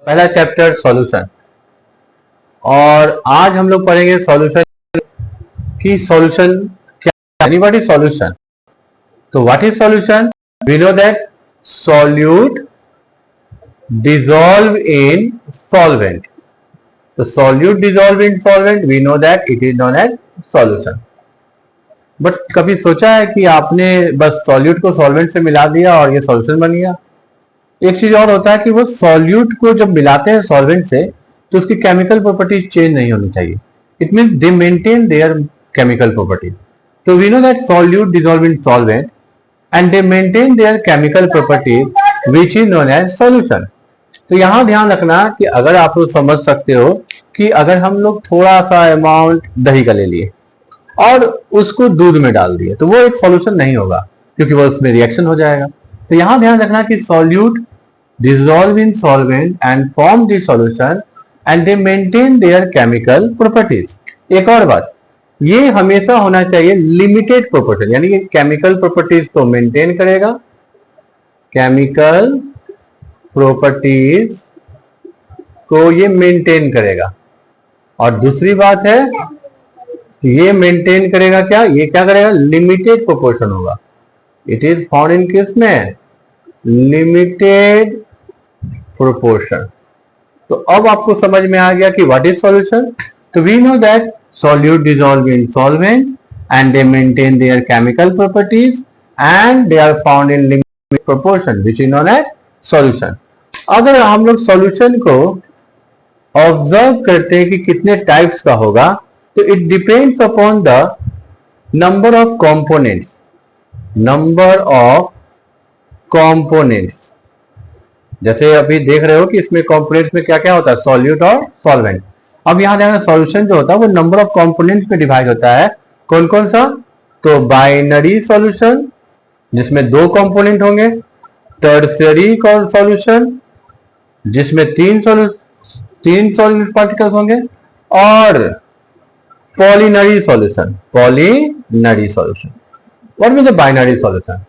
पहला chapter solution. और आज हम लोग पढ़ेंगे सॉल्यूशन की सॉल्यूशन क्या। Anybody solution. तो what is solution? We know that solute dissolve in solvent. तो solute dissolve in solvent, we know that it is known as solution. But कभी सोचा है कि आपने बस सॉल्यूट को सॉल्वेंट से मिला दिया और ये सॉल्यूशन बन गया? एक चीज और होता है कि वो सॉल्यूट को जब मिलाते हैं सॉल्वेंट से तो उसकी केमिकल प्रॉपर्टीज चेंज नहीं होनी चाहिए। It mean they maintain their chemical properties. तो we know that solute dissolve in solvent and they maintain their chemical properties which is known as solution. तो यहां ध्यान रखना कि अगर आप लोग समझ सकते हो कि अगर हम लोग थोड़ा सा अमाउंट दही का ले लिए और उसको दूध में डाल दिए तो वो एक सॉल्यूशन नहीं होगा, क्योंकि वो उसमें रिएक्शन हो जाएगा। तो यहां ध्यान रखना कि solute dissolve in solvent and form the solution and they maintain their chemical properties. एक और बात, ये हमेशा होना चाहिए लिमिटेड प्रोपोर्शन, यानी कि केमिकल प्रॉपर्टीज तो मेंटेन करेगा, केमिकल प्रॉपर्टीज को ये मेंटेन करेगा। और दूसरी बात है, ये मेंटेन करेगा क्या? ये क्या करेगा? लिमिटेड प्रोपोर्शन होगा। इट इज फाउंड इन किस में? Limited proportion. तो अब आपको समझ में आ गया कि व्हाट इज सॉल्यूशन। तो we know that solute dissolve in solvent and they maintain their chemical properties and they are found in limited proportion which is known as solution. अगर हम लोग सॉल्यूशन को ऑब्जर्व करते हैं कि कितने टाइप्स का होगा, तो it depends upon the number of components. Number of components, जैसे अभी देख रहे हो कि इसमें कंपोनेंट्स में क्या क्या होता है, सॉल्यूट और सॉल्वेंट। अब यहां देखना, सॉल्यूशन जो होता है वो नंबर ऑफ कंपोनेंट्स में डिवाइड होता है। कौन कौन सा? तो बाइनरी सॉल्यूशन जिसमें दो कंपोनेंट होंगे, टर्शियरी सॉल्यूशन जिसमें तीन सॉल्यूट पार्टिकल्स होंगे, और पॉलिनरी सॉल्यूशन। पॉलिनरी solution. What mean the binary solution?